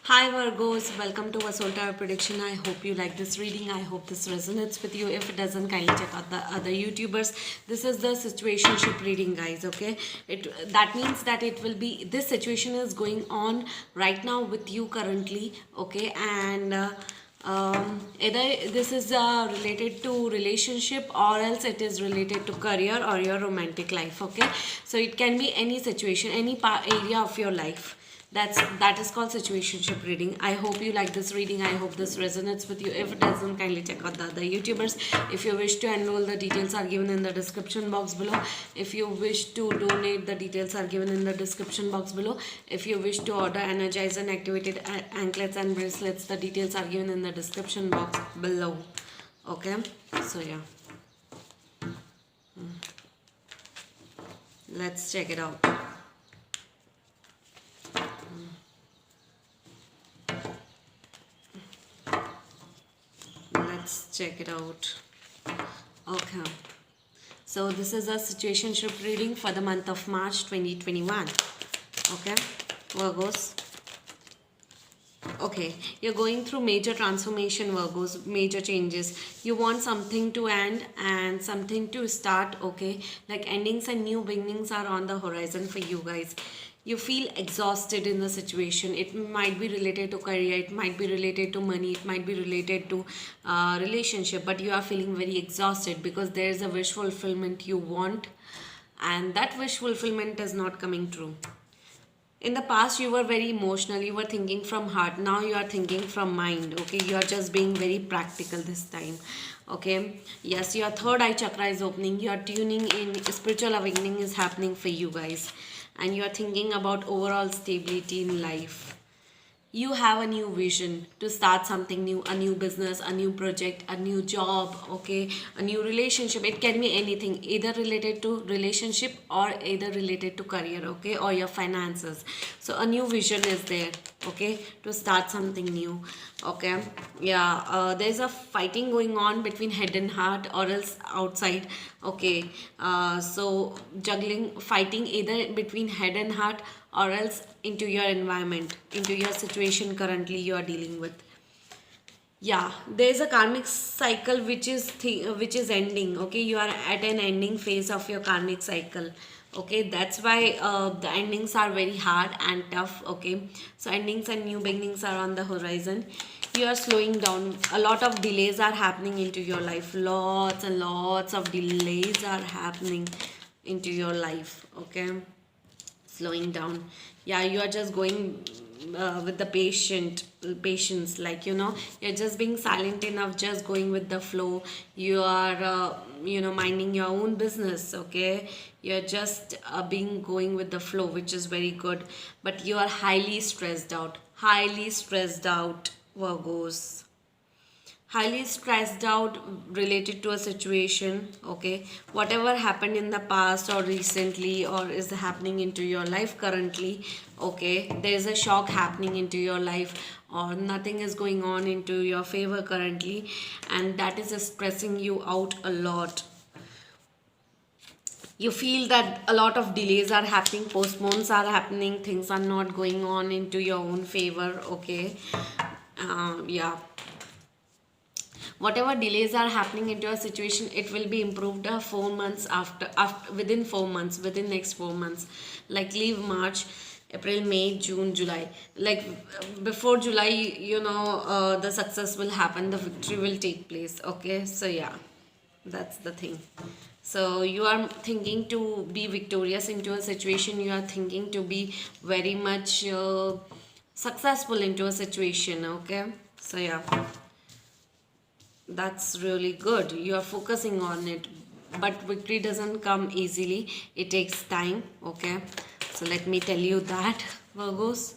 Hi Virgos, welcome to Vasolta Prediction. I hope you like this reading. I hope this resonates with you. If it doesn't, kindly check out the other YouTubers. This is the situationship reading, guys. Okay, that means that it will be this situation is going on right now with you currently. Okay, and either this is related to relationship or else it is related to career or your romantic life. Okay, so it can be any situation, any area of your life. That is called situationship reading. I hope you like this reading. I hope this resonates with you. If it doesn't, kindly check out the other YouTubers. If you wish to enroll, the details are given in the description box below. If you wish to donate, the details are given in the description box below. If you wish to order energized and activated anklets and bracelets, the details are given in the description box below. Okay, so yeah, let's check it out. Let's check it out. Okay, so this is a situationship reading for the month of March 2021. Okay, Virgos. Okay, you're going through major transformation, Virgos, major changes. You want something to end and something to start. Okay, like endings and new beginnings are on the horizon for you guys. You feel exhausted in the situation. It might be related to career, it might be related to money, it might be related to relationship, but you are feeling very exhausted because there is a wish fulfillment you want, and that wish fulfillment is not coming true. In the past you were very emotional, you were thinking from heart. Now you are thinking from mind. Okay, you are just being very practical this time. Okay, yes, your third eye chakra is opening, you are tuning in, spiritual awakening is happening for you guys, and you are thinking about overall stability in life. You have a new vision to start something new, a new business, a new project, a new job. Okay, a new relationship. It can be anything, either related to relationship or either related to career. Okay, or your finances. So a new vision is there. Okay, to start something new. Okay, yeah, there's a fighting going on between head and heart or else outside. Okay, so juggling, fighting either between head and heart or else into your environment, into your situation currently you are dealing with. Yeah, there's a karmic cycle which is ending. Okay, you are at an ending phase of your karmic cycle. Okay, that's why the endings are very hard and tough. Okay, so endings and new beginnings are on the horizon. You are slowing down. A lot of delays are happening into your life. Lots and lots of delays are happening into your life. Okay, slowing down. Yeah, you are just going with the patience, like, you're just being silent enough, just going with the flow. You are minding your own business. Okay, you're just being going with the flow, which is very good. But you are highly stressed out, Virgos. Highly stressed out related to a situation. Okay, whatever happened in the past or recently or is happening into your life currently. Okay, there is a shock happening into your life or nothing is going on into your favor currently, and that is stressing you out a lot. You feel that a lot of delays are happening, postpones are happening, things are not going on into your own favor. Okay, yeah, whatever delays are happening into a situation, it will be improved 4 months after within 4 months, within next 4 months. Like leave March, April, May, June, July. Like before July, the success will happen, the victory will take place. Okay, so yeah, that's the thing. So you are thinking to be victorious into a situation, you are thinking to be very much successful into a situation. Okay, so yeah, that's really good. You are focusing on it, but victory doesn't come easily, it takes time. Okay, so let me tell you that, Virgos.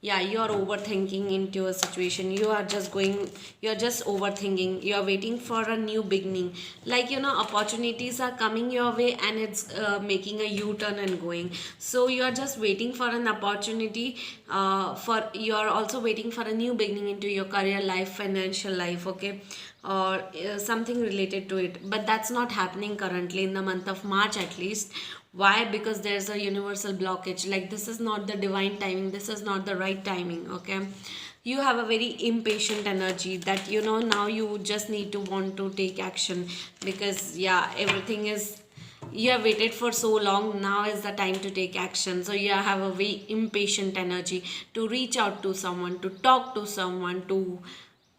Yeah, you are overthinking into a situation. You are just overthinking. You are waiting for a new beginning. Like, opportunities are coming your way and it's making a u-turn and going. So you are just waiting for an opportunity. For you are also waiting for a new beginning into your career life, financial life. Okay, or something related to it, but that's not happening currently in the month of March, at least. Why? Because there's a universal blockage, like this is not the divine timing, this is not the right timing, okay? You have a very impatient energy that now you just need to want to take action, because yeah, everything is, you have waited for so long, now is the time to take action. So you have a very impatient energy to reach out to someone, to talk to someone, to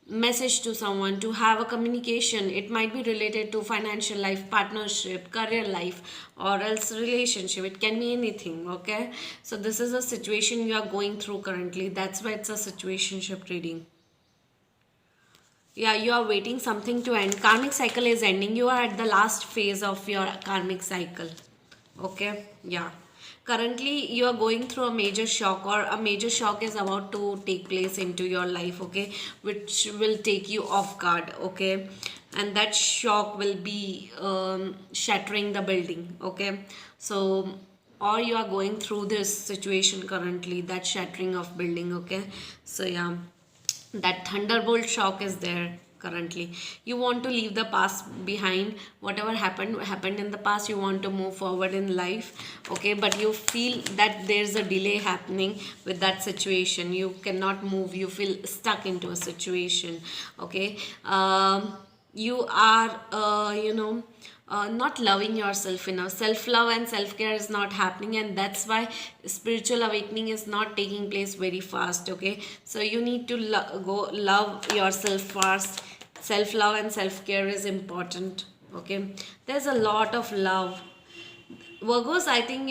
message to someone, to have a communication. It might be related to financial life, partnership, career life, or else relationship. It can be anything, okay? So this is a situation you are going through currently. That's why it's a situationship reading. Yeah, you are waiting something to end. Karmic cycle is ending. You are at the last phase of your karmic cycle. Okay? Yeah. Currently, you are going through a major shock, or a major shock is about to take place into your life, okay? Which will take you off guard, okay? And that shock will be shattering the building, okay? So, or you are going through this situation currently, that shattering of building, okay? So, yeah, that thunderbolt shock is there currently. You want to leave the past behind. Whatever happened in the past, you want to move forward in life, okay? But you feel that there's a delay happening with that situation. You cannot move, you feel stuck into a situation, okay? You are not loving yourself enough. Self love and self care is not happening, and that's why spiritual awakening is not taking place very fast, okay? So you need to go love yourself first. Self love and self care is important, okay? There's a lot of love. Virgos, I think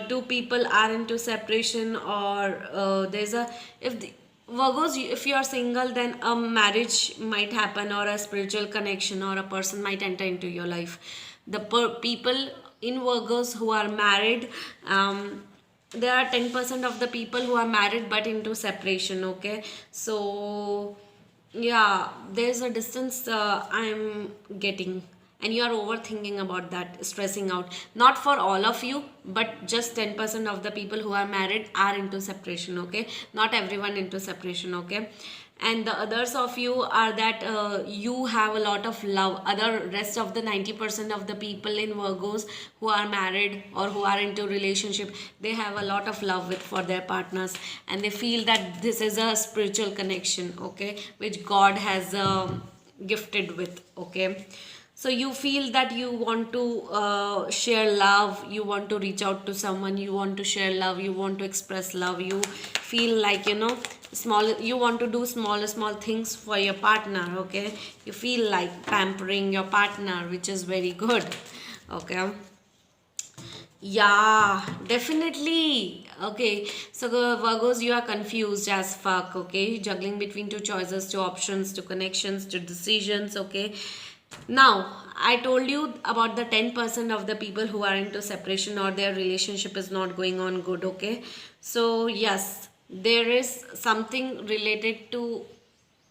two people are into separation, or there's a, if the Virgos, if you are single, then a marriage might happen, or a spiritual connection, or a person might enter into your life. The people in Virgos who are married, there are 10% of the people who are married but into separation, okay? So yeah, there's a distance I'm getting, and you are overthinking about that, stressing out. Not for all of you, but just 10% of the people who are married are into separation, okay? Not everyone into separation, okay? And the others of you are that you have a lot of love. Other rest of the 90% of the people in Virgos who are married or who are into relationship, they have a lot of love with for their partners, and they feel that this is a spiritual connection, okay, which God has gifted with, okay? So you feel that you want to share love, you want to reach out to someone, you want to share love, you want to express love. You feel like small, you want to do small things for your partner, okay? You feel like pampering your partner, which is very good, okay? Yeah, definitely. Okay, so Virgos, you are confused as fuck, okay? Juggling between two choices, two options, two connections, two decisions, okay? Now, I told you about the 10% of the people who are into separation, or their relationship is not going on good, okay? So, yes, there is something related to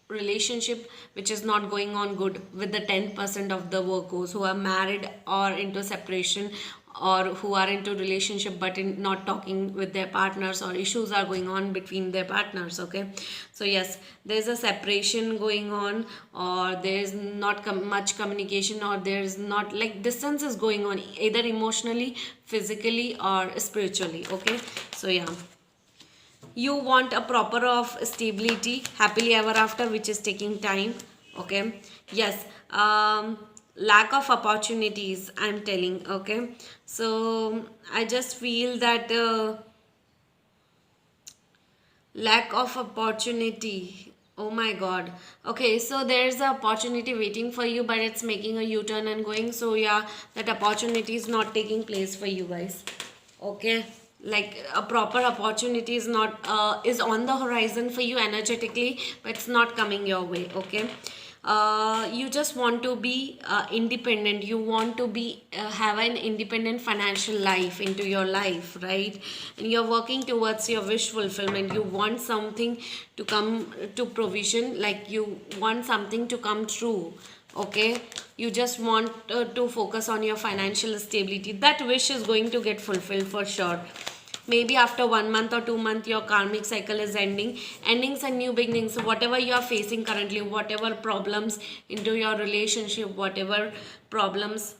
relationship which is not going on good with the 10% of the workers who are married or into separation, or who are into relationship but in not talking with their partners, or issues are going on between their partners, okay? So yes, there's a separation going on, or there's not much communication, or there's not, like, distance is going on, either emotionally, physically, or spiritually, okay? So yeah, you want a proper of stability, happily ever after, which is taking time, okay? Yes, lack of opportunities, I'm telling, okay? So I just feel that lack of opportunity, oh my god. Okay, so there's an opportunity waiting for you, but it's making a u-turn and going. So yeah, that opportunity is not taking place for you guys, okay? Like a proper opportunity is not is on the horizon for you energetically, but it's not coming your way, okay? You just want to be independent, you want to be have an independent financial life into your life, right? And you're working towards your wish fulfillment. You want something to come to provision, like you want something to come true, okay? You just want to focus on your financial stability. That wish is going to get fulfilled for sure. Maybe after 1 month or 2 months, your karmic cycle is endings and new beginnings. So whatever you are facing currently, whatever problems into your relationship, whatever problems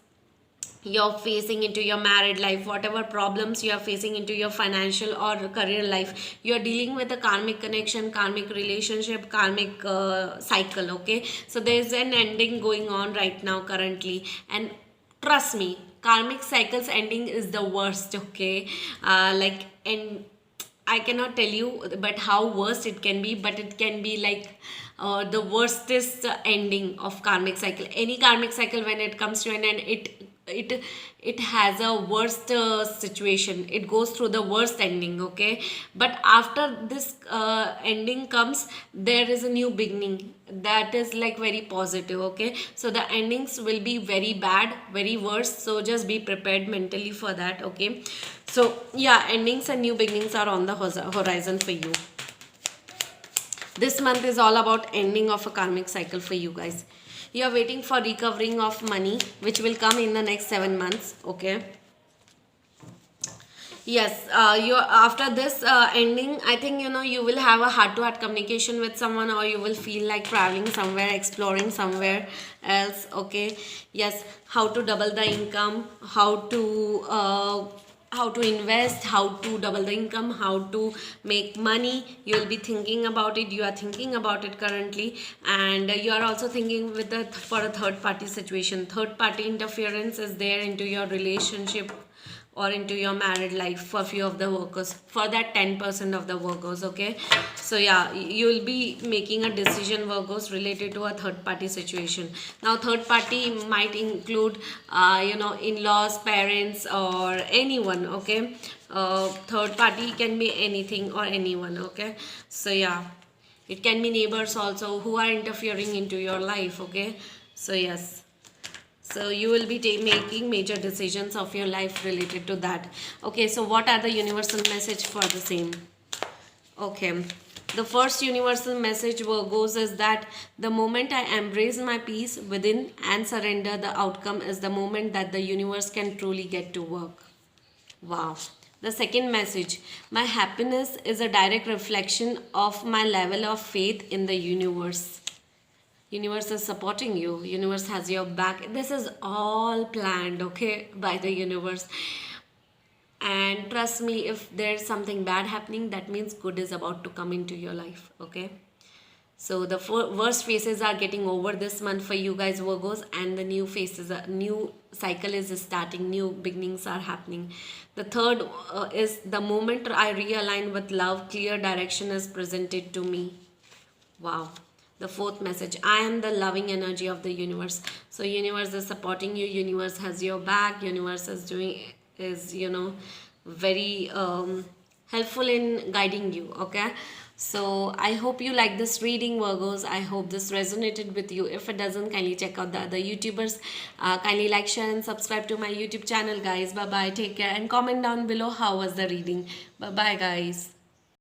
you're facing into your married life, whatever problems you are facing into your financial or career life, you're dealing with a karmic connection, karmic relationship, karmic cycle. Okay, so there's an ending going on right now currently, and trust me, karmic cycles ending is the worst. Okay, and I cannot tell you, but how worst it can be, but it can be like the worstest ending of karmic cycle. Any karmic cycle, when it comes to an end, it has a worst situation. It goes through the worst ending. Okay, but after this ending comes, there is a new beginning that is like very positive. Okay, so the endings will be very bad, very worse. So just be prepared mentally for that. Okay, so yeah, endings and new beginnings are on the horizon for you. This month is all about ending of a karmic cycle for you guys. You are waiting for recovering of money, which will come in the next 7 months. Okay. Yes, you after this ending, I think you will have a heart-to-heart communication with someone, or you will feel like traveling somewhere, exploring somewhere else. Okay, yes, how to double the income, how to invest, how to double the income, how to make money. You will be thinking about it. You are thinking about it currently, and you are also thinking with the for a third-party situation. Third-party interference is there into your relationship or into your married life for few of the workers, for that 10% of the workers. Okay, so yeah, you will be making a decision, workers, related to a third party situation. Now third party might include in-laws, parents, or anyone. Okay, third party can be anything or anyone. Okay, so yeah, it can be neighbors also who are interfering into your life. Okay, so yes, so you will be making major decisions of your life related to that. Okay, so what are the universal message for the same? Okay, the first universal message goes is that the moment I embrace my peace within and surrender the outcome is the moment that the universe can truly get to work. Wow. The second message, my happiness is a direct reflection of my level of faith in the universe. Universe is supporting you, universe has your back. This is all planned, okay, by the universe. And trust me, if there's something bad happening, that means good is about to come into your life. Okay, so the worst phases are getting over this month for you guys, Virgos, and the new phases, new cycle is starting, new beginnings are happening. The third is the moment I realign with love, clear direction is presented to me. Wow. The fourth message, I am the loving energy of the universe. So universe is supporting you, universe has your back, universe is very helpful in guiding you. Okay, so I hope you like this reading, Virgos. I hope this resonated with you. If it doesn't, kindly check out the other YouTubers. Kindly like, share, and subscribe to my YouTube channel, guys. Bye bye, take care, and comment down below how was the reading. Bye bye, guys.